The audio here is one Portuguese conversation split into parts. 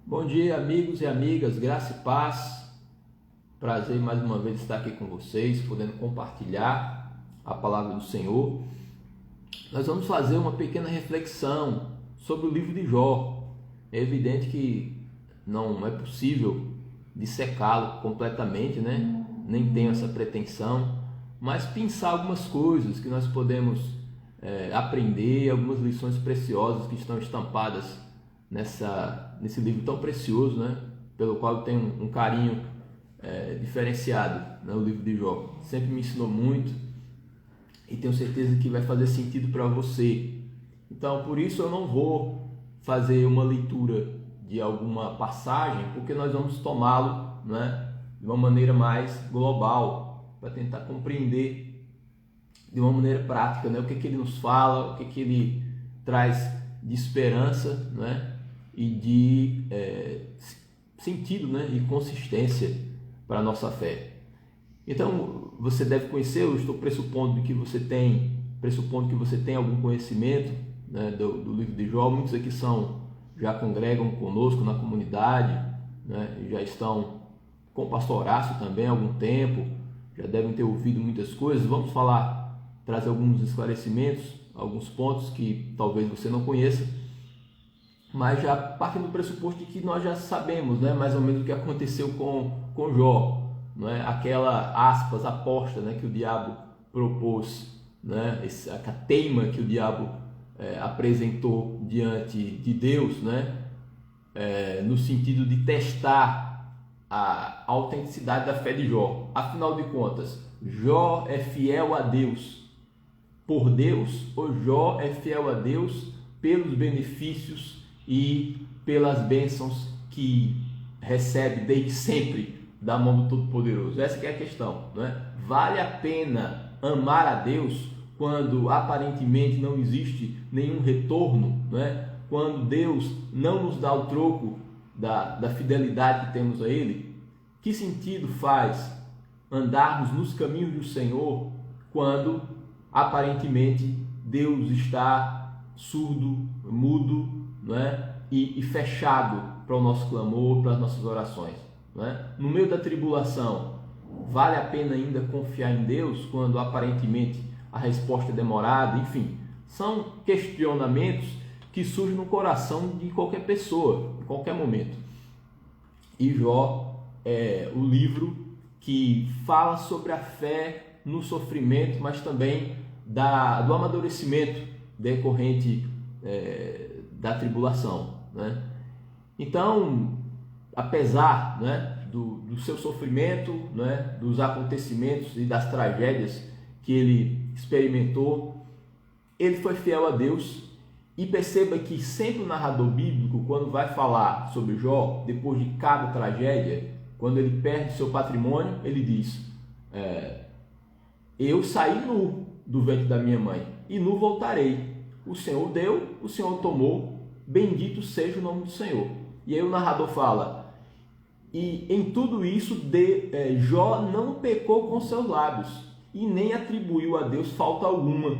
Bom dia, amigos e amigas, graça e paz. Prazer mais uma vez estar aqui com vocês, podendo compartilhar a palavra do Senhor. Nós vamos fazer uma pequena reflexão sobre o livro de Jó. É evidente que não é possível dissecá-lo completamente, né? Nem tenho essa pretensão, mas pensar algumas coisas que nós podemos aprender, algumas lições preciosas que estão estampadas nesse livro tão precioso, né? Pelo qual eu tenho um carinho diferenciado, né? O livro de Jó sempre me ensinou muito e tenho certeza que vai fazer sentido para você. Então, por isso eu não vou fazer uma leitura de alguma passagem, porque nós vamos tomá-lo, né, de uma maneira mais global, para tentar compreender de uma maneira prática, né, o que ele nos fala, o que ele traz de esperança, né, e de sentido, né, e consistência para a nossa fé. Então, você deve conhecer, eu estou pressupondo que você tem algum conhecimento, né, do livro de Jó. Muitos aqui já congregam conosco na comunidade, né, já estão com o pastor Horácio também há algum tempo, já devem ter ouvido muitas coisas. Vamos trazer alguns esclarecimentos, alguns pontos que talvez você não conheça, mas já partindo do pressuposto de que nós já sabemos, né, mais ou menos o que aconteceu com Jó, né, aquela aspas aposta, né, que o diabo propôs, né, a teima que o diabo apresentou diante de Deus, né, no sentido de testar a autenticidade da fé de Jó. Afinal de contas, Jó é fiel a Deus por Deus, ou Jó é fiel a Deus pelos benefícios e pelas bênçãos que recebe desde sempre da mão do Todo-Poderoso? Essa que é a questão, né? Vale a pena amar a Deus quando aparentemente não existe nenhum retorno, né? Quando Deus não nos dá o troco da fidelidade que temos a Ele? Que sentido faz andarmos nos caminhos do Senhor quando aparentemente Deus está surdo, mudo, né? e fechado para o nosso clamor, para as nossas orações, né? No meio da tribulação, vale a pena ainda confiar em Deus quando aparentemente a resposta é demorada? Enfim, são questionamentos que surgem no coração de qualquer pessoa, em qualquer momento. E Jó é o livro que fala sobre a fé no sofrimento, mas também do amadurecimento decorrente da tribulação, né? Então, apesar, né, do seu sofrimento, né, dos acontecimentos e das tragédias que ele experimentou, ele foi fiel a Deus. E perceba que sempre o narrador bíblico, quando vai falar sobre Jó, depois de cada tragédia, quando ele perde seu patrimônio, ele diz: eu saí nu do ventre da minha mãe e nu voltarei. O Senhor deu, o Senhor tomou, bendito seja o nome do Senhor. E aí o narrador fala: e em tudo isso Jó não pecou com seus lábios e nem atribuiu a Deus falta alguma.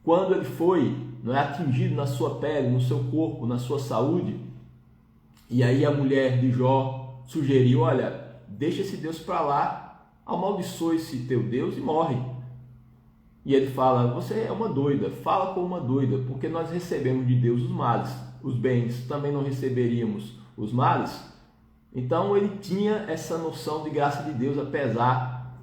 Quando ele foi atingido na sua pele, no seu corpo, na sua saúde, e aí a mulher de Jó sugeriu: olha, deixa esse Deus para lá, amaldiçoa esse teu Deus e morre. E ele fala: você é uma doida, fala como uma doida, porque nós recebemos de Deus os males, os bens, também não receberíamos os males? Então ele tinha essa noção de graça de Deus, apesar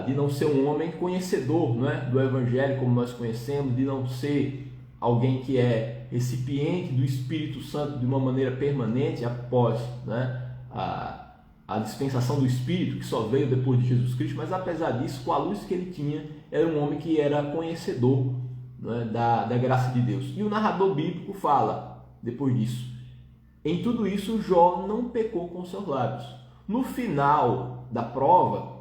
de não ser um homem conhecedor, né, do Evangelho como nós conhecemos, de não ser alguém que é recipiente do Espírito Santo de uma maneira permanente após, né, a dispensação do Espírito, que só veio depois de Jesus Cristo. Mas apesar disso, com a luz que ele tinha, era um homem que era conhecedor, né, da graça de Deus. E o narrador bíblico fala, depois disso: em tudo isso Jó não pecou com seus lábios. No final da prova,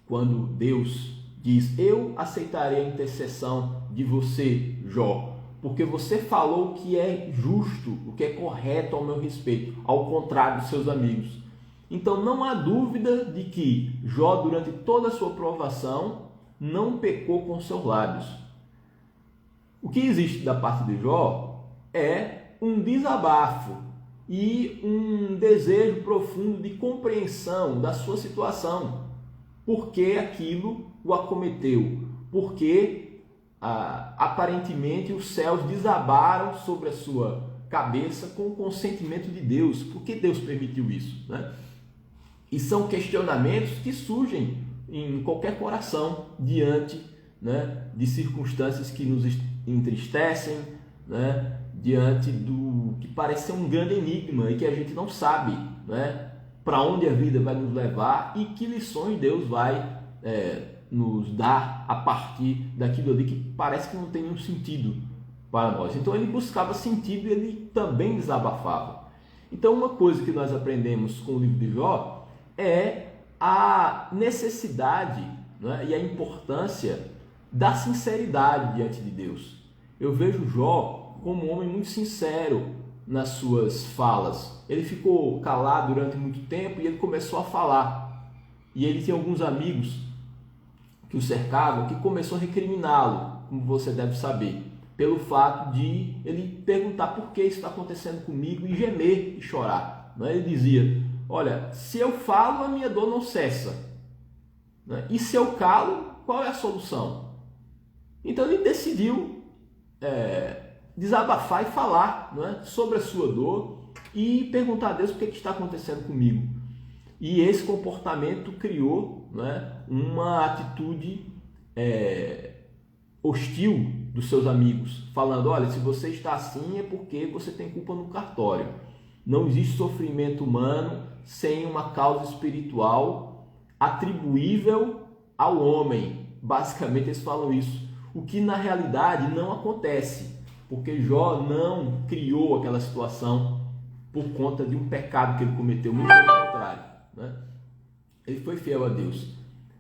quando Deus diz: eu aceitarei a intercessão de você, Jó, porque você falou o que é justo, o que é correto ao meu respeito, ao contrário dos seus amigos. Então não há dúvida de que Jó, durante toda a sua provação, não pecou com seus lábios. O que existe da parte de Jó é um desabafo e um desejo profundo de compreensão da sua situação. Por que aquilo o acometeu? Porque aparentemente os céus desabaram sobre a sua cabeça com o consentimento de Deus. Por que Deus permitiu isso, né? E são questionamentos que surgem em qualquer coração diante, né, de circunstâncias que nos entristecem, né, diante do que parece ser um grande enigma e que a gente não sabe, né, para onde a vida vai nos levar e que lições Deus vai nos dar a partir daquilo ali que parece que não tem nenhum sentido para nós. Então ele buscava sentido e ele também desabafava. Então uma coisa que nós aprendemos com o livro de Jó é a necessidade, né, e a importância da sinceridade diante de Deus. Eu vejo Jó como um homem muito sincero nas suas falas. Ele ficou calado durante muito tempo e ele começou a falar. E ele tinha alguns amigos que o cercavam que começou a recriminá-lo, como você deve saber, pelo fato de ele perguntar por que isso está acontecendo comigo e gemer e chorar. Ele dizia: olha, se eu falo, a minha dor não cessa. E se eu calo, qual é a solução? Então ele decidiu desabafar e falar, sobre a sua dor e perguntar a Deus o que está acontecendo comigo. E esse comportamento criou, uma atitude hostil dos seus amigos, falando: olha, se você está assim é porque você tem culpa no cartório. Não existe sofrimento humano sem uma causa espiritual atribuível ao homem. Basicamente eles falam isso, o que na realidade não acontece, porque Jó não criou aquela situação por conta de um pecado que ele cometeu, muito pelo contrário, Ele foi fiel a Deus.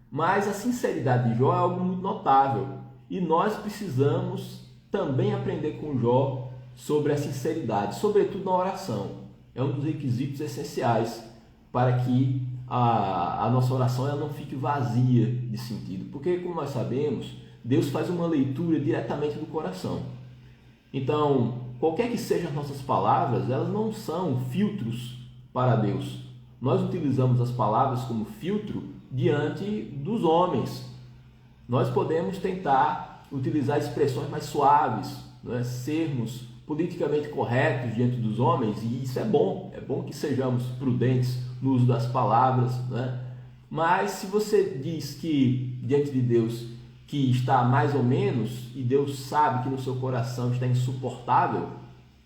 Mas a sinceridade de Jó é algo muito notável e nós precisamos também aprender com Jó sobre a sinceridade, sobretudo na oração. É um dos requisitos essenciais para que a nossa oração ela não fique vazia de sentido. Porque, como nós sabemos, Deus faz uma leitura diretamente do coração. Então, qualquer que sejam as nossas palavras, elas não são filtros para Deus. Nós utilizamos as palavras como filtro diante dos homens. Nós podemos tentar utilizar expressões mais suaves, sermos politicamente corretos diante dos homens, e isso é bom que sejamos prudentes no uso das palavras, Mas se você diz que diante de Deus que está mais ou menos, e Deus sabe que no seu coração está insuportável,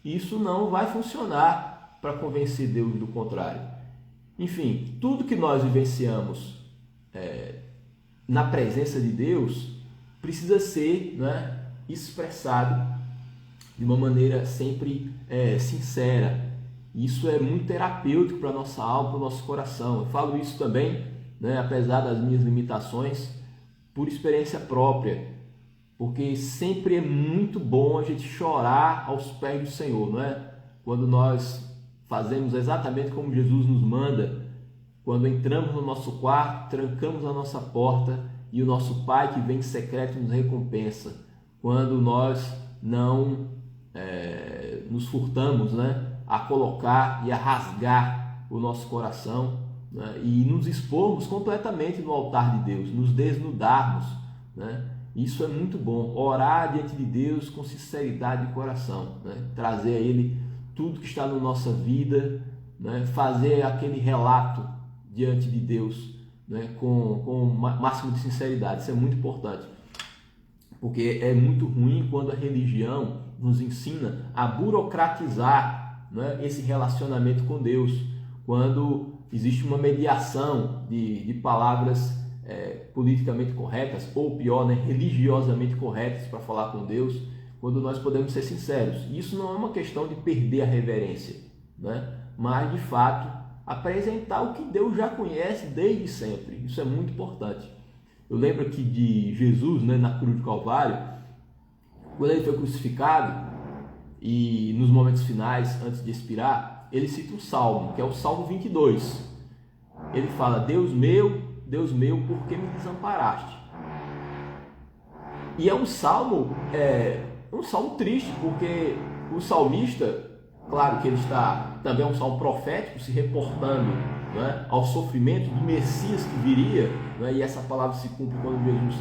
isso não vai funcionar para convencer Deus do contrário. Enfim, tudo que nós vivenciamos na presença de Deus precisa ser expressado de uma maneira sempre sincera. Isso é muito terapêutico para a nossa alma, para o nosso coração. Eu falo isso também, apesar das minhas limitações, por experiência própria, porque sempre é muito bom a gente chorar aos pés do Senhor, Quando nós fazemos exatamente como Jesus nos manda, quando entramos no nosso quarto, trancamos a nossa porta e o nosso Pai que vem em secreto nos recompensa. Quando nós não nos furtamos, a colocar e a rasgar o nosso coração, e nos expormos completamente no altar de Deus, nos desnudarmos, Isso é muito bom, orar diante de Deus com sinceridade de coração, trazer a Ele tudo que está na nossa vida, fazer aquele relato diante de Deus, com o máximo de sinceridade. Isso é muito importante, porque é muito ruim quando a religião nos ensina a burocratizar esse relacionamento com Deus, quando existe uma mediação de palavras politicamente corretas, ou pior, religiosamente corretas para falar com Deus, quando nós podemos ser sinceros. Isso não é uma questão de perder a reverência, mas de fato apresentar o que Deus já conhece desde sempre. Isso é muito importante. Eu lembro aqui de Jesus, na cruz do Calvário, quando ele foi crucificado e nos momentos finais, antes de expirar, ele cita um salmo, que é o Salmo 22. Ele fala: Deus meu, por que me desamparaste? E é um salmo triste, porque o salmista Claro que ele está também um salmo profético, se reportando, né, ao sofrimento do Messias que viria, né, e essa palavra se cumpre quando Jesus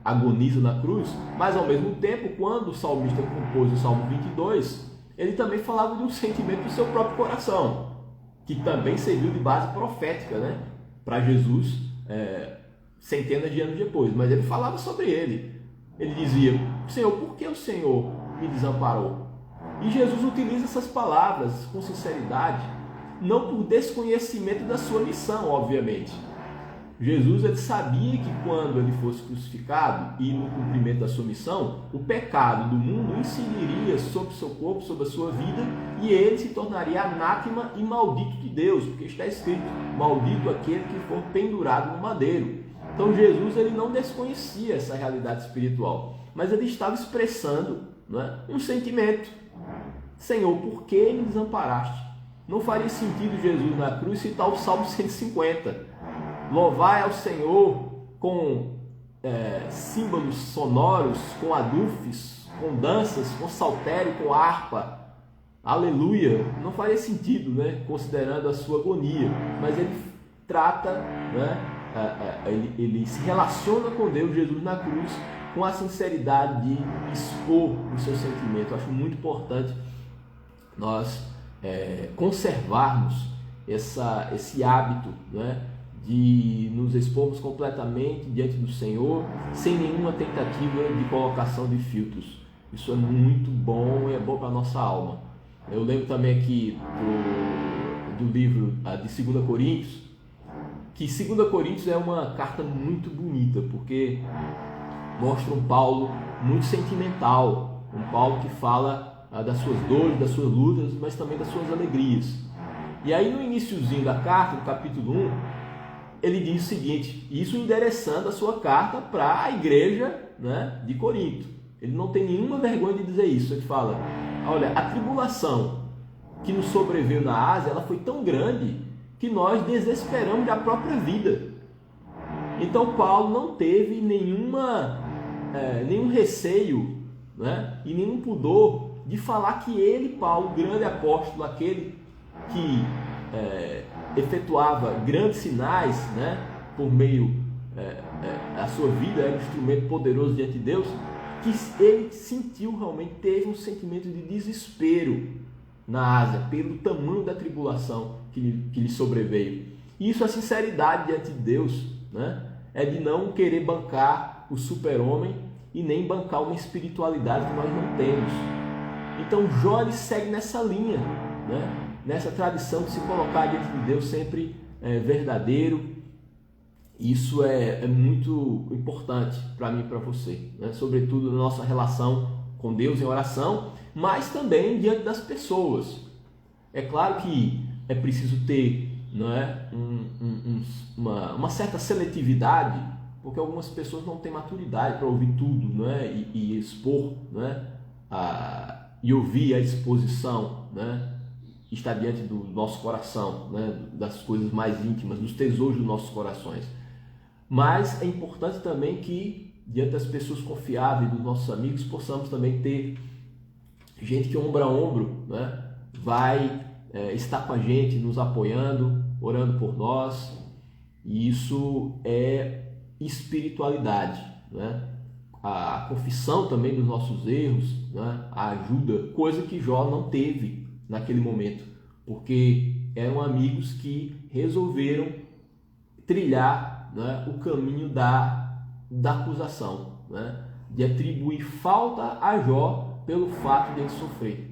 agoniza na cruz. Mas ao mesmo tempo, quando o salmista compôs o Salmo 22, ele também falava de um sentimento do seu próprio coração, que também serviu de base profética, né, para Jesus, centenas de anos depois. Mas ele falava sobre ele. Ele dizia: Senhor, por que o Senhor me desamparou? E Jesus utiliza essas palavras com sinceridade, não por desconhecimento da sua missão, obviamente. Jesus, ele sabia que quando ele fosse crucificado e no cumprimento da sua missão, o pecado do mundo incidiria sobre o seu corpo, sobre a sua vida, e ele se tornaria anátema e maldito de Deus, porque está escrito: maldito aquele que for pendurado no madeiro. Então Jesus, ele não desconhecia essa realidade espiritual, mas ele estava expressando, né, um sentimento: Senhor, por que me desamparaste? Não faria sentido Jesus na cruz citar o Salmo 150. Louvai ao Senhor com símbolos sonoros, com adufes, com danças, com saltério, com harpa. Aleluia! Não faria sentido, né, considerando a sua agonia. Mas ele trata, né, ele se relaciona com Deus, Jesus na cruz, com a sinceridade de expor o seu sentimento. Eu acho muito importante nós conservarmos esse hábito, né, de nos expormos completamente diante do Senhor, sem nenhuma tentativa de colocação de filtros. Isso é muito bom e é bom para a nossa alma. Eu lembro também aqui do livro de 2 Coríntios, que 2 Coríntios é uma carta muito bonita, porque mostra um Paulo muito sentimental, um Paulo que fala das suas dores, das suas lutas, mas também das suas alegrias. E aí no iniciozinho da carta, no capítulo 1, ele diz o seguinte, isso endereçando a sua carta para a igreja, né, de Corinto. Ele não tem nenhuma vergonha de dizer isso. Ele fala: olha, a tribulação que nos sobreveio na Ásia, ela foi tão grande que nós desesperamos da própria vida. Então Paulo não teve nenhum receio, né, e nenhum pudor de falar que ele, Paulo, grande apóstolo, aquele que efetuava grandes sinais, né, por meio da sua vida, era um instrumento poderoso diante de Deus, que ele sentiu realmente, teve um sentimento de desespero na Ásia, pelo tamanho da tribulação que lhe sobreveio. E isso é sinceridade diante de Deus, né? É de não querer bancar o super-homem e nem bancar uma espiritualidade que nós não temos. Então Jó, ele segue nessa linha, né? Nessa tradição de se colocar diante de Deus sempre verdadeiro. Isso é muito importante para mim e para você, né? Sobretudo na nossa relação com Deus em oração, mas também diante das pessoas. É claro que é preciso ter, não é, uma certa seletividade, porque algumas pessoas não têm maturidade para ouvir tudo, não é, e expor, não é, e ouvir a exposição, né, está diante do nosso coração, né, das coisas mais íntimas, dos tesouros dos nossos corações. Mas é importante também que, diante das pessoas confiáveis, dos nossos amigos, possamos também ter gente que ombro a ombro, né, vai estar com a gente, nos apoiando, orando por nós. E isso é espiritualidade, né? A confissão também dos nossos erros, né, a ajuda, coisa que Jó não teve naquele momento, porque eram amigos que resolveram trilhar, né, o caminho da acusação, né, de atribuir falta a Jó pelo fato de ele sofrer.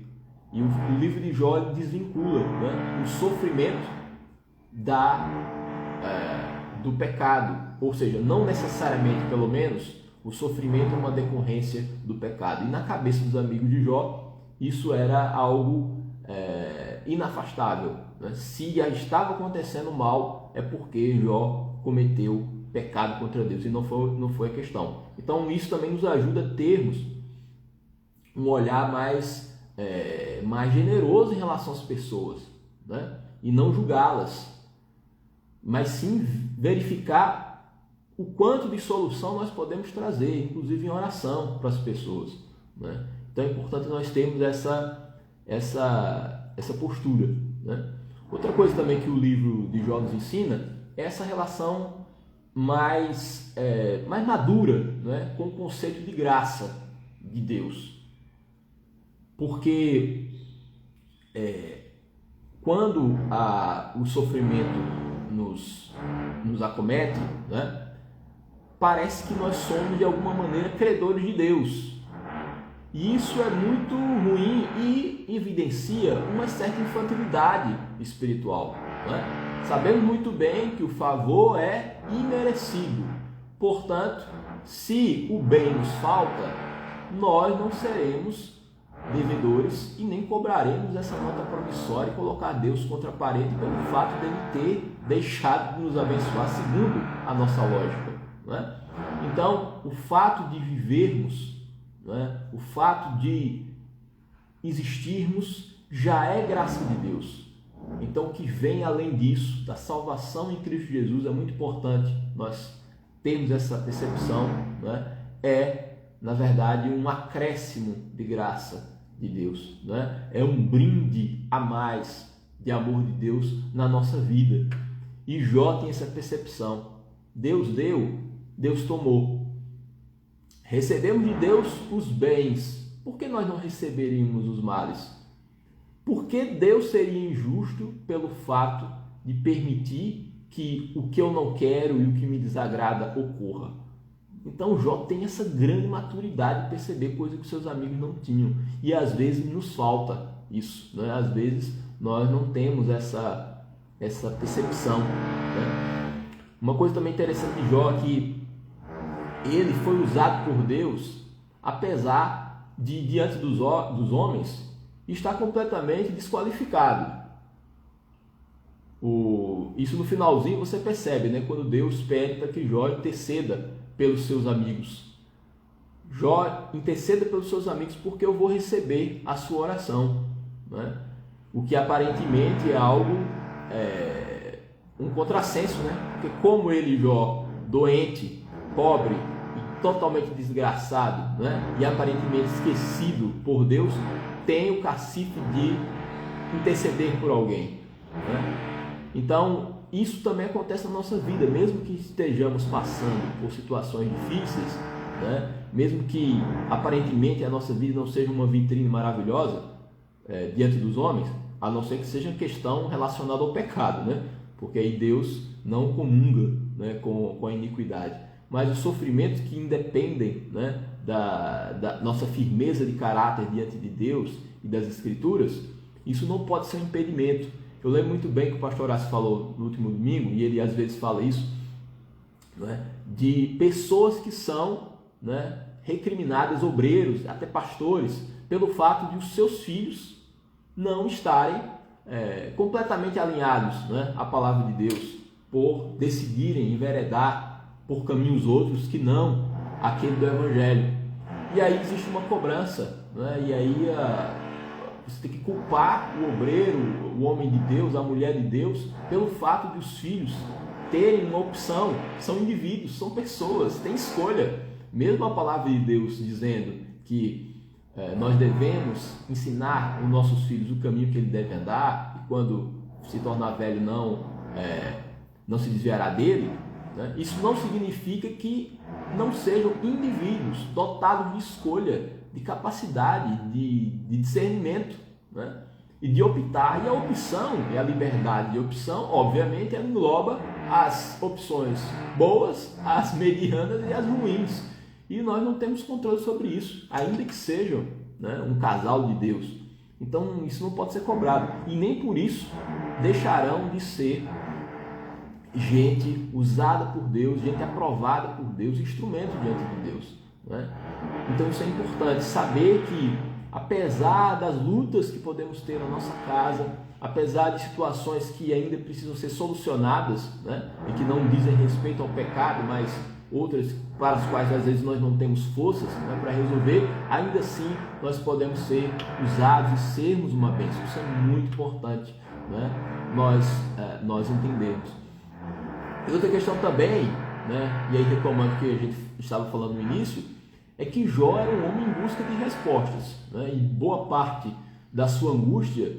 E o livro de Jó desvincula, né, o sofrimento do pecado, ou seja, não necessariamente, pelo menos, o sofrimento é uma decorrência do pecado. E na cabeça dos amigos de Jó, isso era algo inafastável, né? Se já estava acontecendo mal, é porque Jó cometeu pecado contra Deus, e não foi a questão. Então isso também nos ajuda a termos um olhar mais generoso em relação às pessoas, né? E não julgá-las, mas sim verificar o quanto de solução nós podemos trazer, inclusive em oração para as pessoas, né? Então é importante nós termos essa essa postura, né? Outra coisa também que o livro de Jó nos ensina é essa relação mais madura, né, com o conceito de graça de Deus. Porque quando o sofrimento nos acomete, né, parece que nós somos de alguma maneira credores de Deus. E isso é muito ruim e evidencia uma certa infantilidade espiritual, né? Sabemos muito bem que o favor é imerecido. Portanto, se o bem nos falta, nós não seremos devedores e nem cobraremos essa nota promissória e colocar Deus contra a parede pelo fato dele ter deixado de nos abençoar segundo a nossa lógica, né? Então, o fato de vivermos, né, o fato de existirmos já é graça de Deus. Então, o que vem além disso, da salvação em Cristo Jesus, é muito importante nós termos essa percepção, né? Na verdade, um acréscimo de graça de Deus, né? É um brinde a mais de amor de Deus na nossa vida. E Jó tem essa percepção. Deus deu, Deus tomou. Recebemos de Deus os bens. Por que nós não receberíamos os males? Por que Deus seria injusto pelo fato de permitir que o que eu não quero e o que me desagrada ocorra? Então Jó tem essa grande maturidade de perceber coisa que seus amigos não tinham. E às vezes nos falta isso, né? Às vezes nós não temos essa percepção, né? Uma coisa também interessante de Jó é que ele foi usado por Deus, apesar de, diante dos homens, estar completamente desqualificado. Isso no finalzinho você percebe, né? Quando Deus pede para que Jó interceda pelos seus amigos. Jó, interceda pelos seus amigos porque eu vou receber a sua oração, né? O que aparentemente é algo, um contrassenso, né? Porque como ele, Jó, doente, pobre e totalmente desgraçado, né? E aparentemente esquecido por Deus, tem o cacife de interceder por alguém, né? Então, isso também acontece na nossa vida, mesmo que estejamos passando por situações difíceis, né? Mesmo que aparentemente a nossa vida não seja uma vitrine maravilhosa diante dos homens, a não ser que seja questão relacionada ao pecado, né? Porque aí Deus não comunga, né, com a iniquidade. Mas os sofrimentos que independem, né, da nossa firmeza de caráter diante de Deus e das Escrituras, isso não pode ser um impedimento. Eu lembro muito bem que o pastor Horácio falou no último domingo, e ele às vezes fala isso, né, de pessoas que são, né, recriminadas, obreiros, até pastores, pelo fato de os seus filhos não estarem completamente alinhados, né, à palavra de Deus, por decidirem enveredar por caminhos outros que não aquele do Evangelho. E aí existe uma cobrança, né, e aí você tem que culpar o obreiro, o homem de Deus, a mulher de Deus, pelo fato de os filhos terem uma opção. São indivíduos, são pessoas, têm escolha. Mesmo a palavra de Deus dizendo que nós devemos ensinar os nossos filhos o caminho que ele deve andar, e quando se tornar velho não se desviará dele, né? Isso não significa que não sejam indivíduos dotados de escolha, de capacidade, de discernimento, né? E de optar. E a opção, a liberdade de opção, obviamente, ela engloba as opções boas, as medianas e as ruins. E nós não temos controle sobre isso, ainda que sejam, né, um casal de Deus. Então isso não pode ser cobrado. E nem por isso deixarão de ser gente usada por Deus, gente aprovada por Deus, instrumento diante de Deus, né? Então isso é importante, saber que apesar das lutas que podemos ter na nossa casa, apesar de situações que ainda precisam ser solucionadas, né, e que não dizem respeito ao pecado, mas outras para as quais às vezes nós não temos forças, né, para resolver, ainda assim nós podemos ser usados e sermos uma bênção. Isso é muito importante, né, nós entendermos. E outra questão também, né, e aí retomando o que a gente estava falando no início, é que Jó era um homem em busca de respostas, né, e boa parte da sua angústia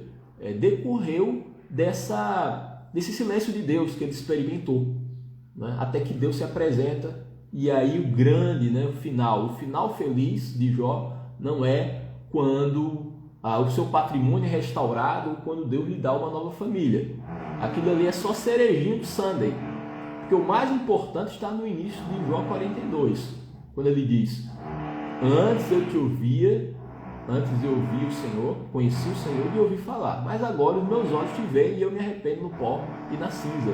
decorreu desse silêncio de Deus que ele experimentou, né? Até que Deus se apresenta, e aí o grande, né, o final feliz de Jó não é quando o seu patrimônio é restaurado ou quando Deus lhe dá uma nova família. Aquilo ali é só cerejinho do sundae, porque o mais importante está no início de Jó 42, quando ele diz: antes eu ouvi o Senhor, conheci o Senhor e ouvi falar, mas agora os meus olhos te veem e eu me arrependo no pó e na cinza.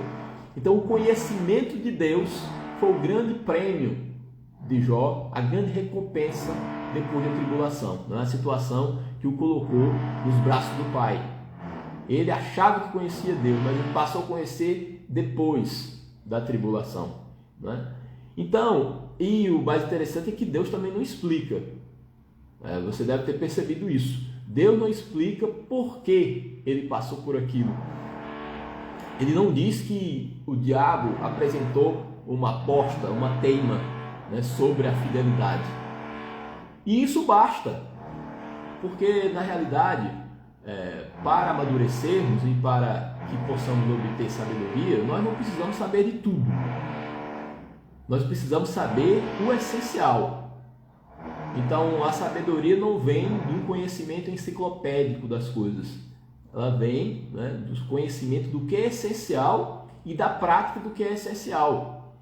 Então o conhecimento de Deus foi o grande prêmio de Jó, a grande recompensa depois da tribulação, na situação que o colocou nos braços do Pai. Ele achava que conhecia Deus, mas ele passou a conhecer depois da tribulação, né? Então, e o mais interessante é que Deus também não explica. Você deve ter percebido isso. Deus não explica por que ele passou por aquilo. Ele não diz que o diabo apresentou uma aposta, uma teima, né, sobre a fidelidade. E isso basta, porque na realidade, para amadurecermos e para que possamos obter sabedoria, nós não precisamos saber de tudo. Nós precisamos saber o essencial. Então, a sabedoria não vem do conhecimento enciclopédico das coisas. Ela vem, né, do conhecimento do que é essencial e da prática do que é essencial.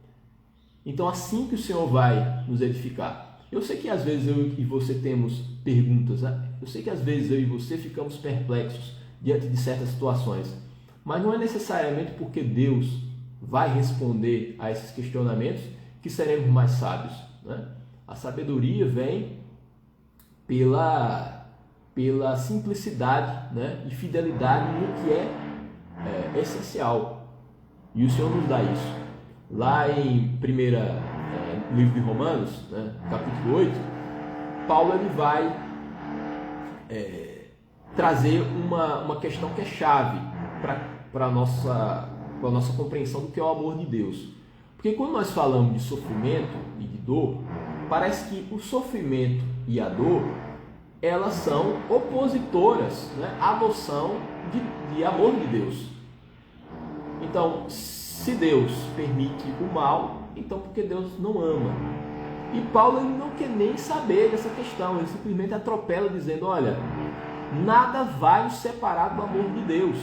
Então, assim que o Senhor vai nos edificar. Eu sei que às vezes eu e você temos perguntas, né? Eu sei que às vezes eu e você ficamos perplexos diante de certas situações. Mas não é necessariamente porque Deus vai responder a esses questionamentos que seremos mais sábios, né? A sabedoria vem pela simplicidade, né, e fidelidade no que é essencial. E o Senhor nos dá isso. Lá em livro de Romanos, né, capítulo 8, Paulo ele vai trazer uma questão que é chave para a nossa compreensão do que é o amor de Deus. Porque quando nós falamos de sofrimento e de dor, parece que o sofrimento e a dor, elas são opositoras, né, à noção de amor de Deus. Então, se Deus permite o mal, então porque Deus não ama. E Paulo ele não quer nem saber dessa questão, ele simplesmente atropela dizendo: olha, nada vai nos separar do amor de Deus.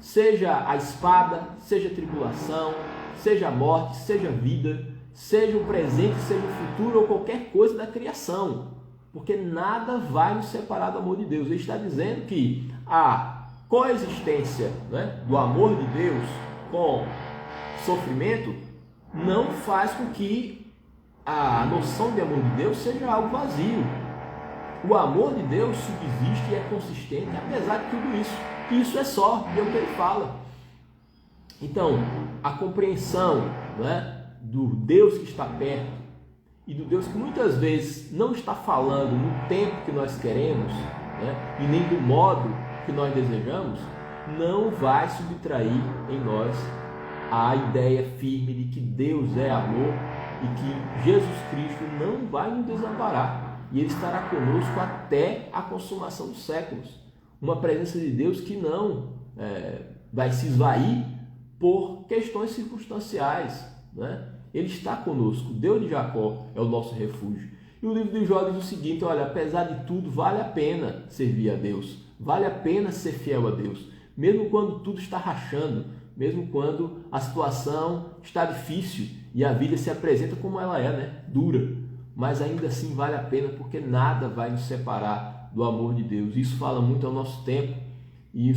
Seja a espada, seja a tribulação, seja a morte, seja a vida, seja o presente, seja o futuro ou qualquer coisa da criação, porque nada vai nos separar do amor de Deus. Ele está dizendo que a coexistência, né, do amor de Deus com sofrimento não faz com que a noção de amor de Deus seja algo vazio. O amor de Deus subsiste e é consistente apesar de tudo isso. E isso é só, é o que ele fala. Então, a compreensão, né, do Deus que está perto e do Deus que muitas vezes não está falando no tempo que nós queremos, né, e nem do modo que nós desejamos, não vai subtrair em nós a ideia firme de que Deus é amor e que Jesus Cristo não vai nos desamparar e Ele estará conosco até a consumação dos séculos. Uma presença de Deus que não vai se esvair por questões circunstanciais, né? Ele está conosco. Deus de Jacó é o nosso refúgio. E o livro de Jó diz o seguinte: olha, apesar de tudo, vale a pena servir a Deus, vale a pena ser fiel a Deus, mesmo quando tudo está rachando, mesmo quando a situação está difícil e a vida se apresenta como ela é, né? Dura, mas ainda assim vale a pena, porque nada vai nos separar do amor de Deus. Isso fala muito ao nosso tempo, e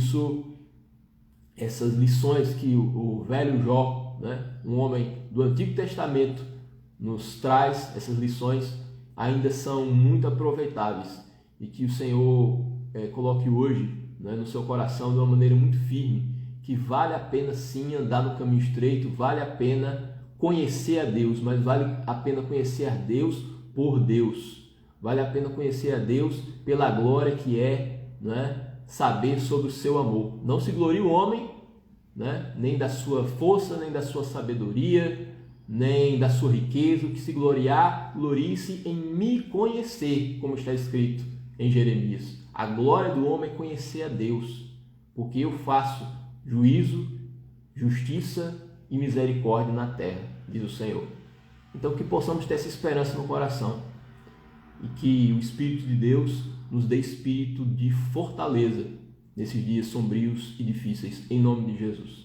essas lições que o velho Jó, né, um homem do Antigo Testamento, nos traz, essas lições ainda são muito aproveitáveis, e que o Senhor coloque hoje, né, no seu coração de uma maneira muito firme, que vale a pena sim andar no caminho estreito, vale a pena conhecer a Deus, mas vale a pena conhecer a Deus por Deus, vale a pena conhecer a Deus pela glória que é, né, saber sobre o seu amor. Não se glorie o homem, né, nem da sua força, nem da sua sabedoria, nem da sua riqueza. O que se gloriar, glorie-se em me conhecer, como está escrito em Jeremias. A glória do homem é conhecer a Deus. porque eu faço juízo, justiça e misericórdia na terra, diz o Senhor. Então que possamos ter essa esperança no coração e que o Espírito de Deus nos dê espírito de fortaleza nesses dias sombrios e difíceis, em nome de Jesus.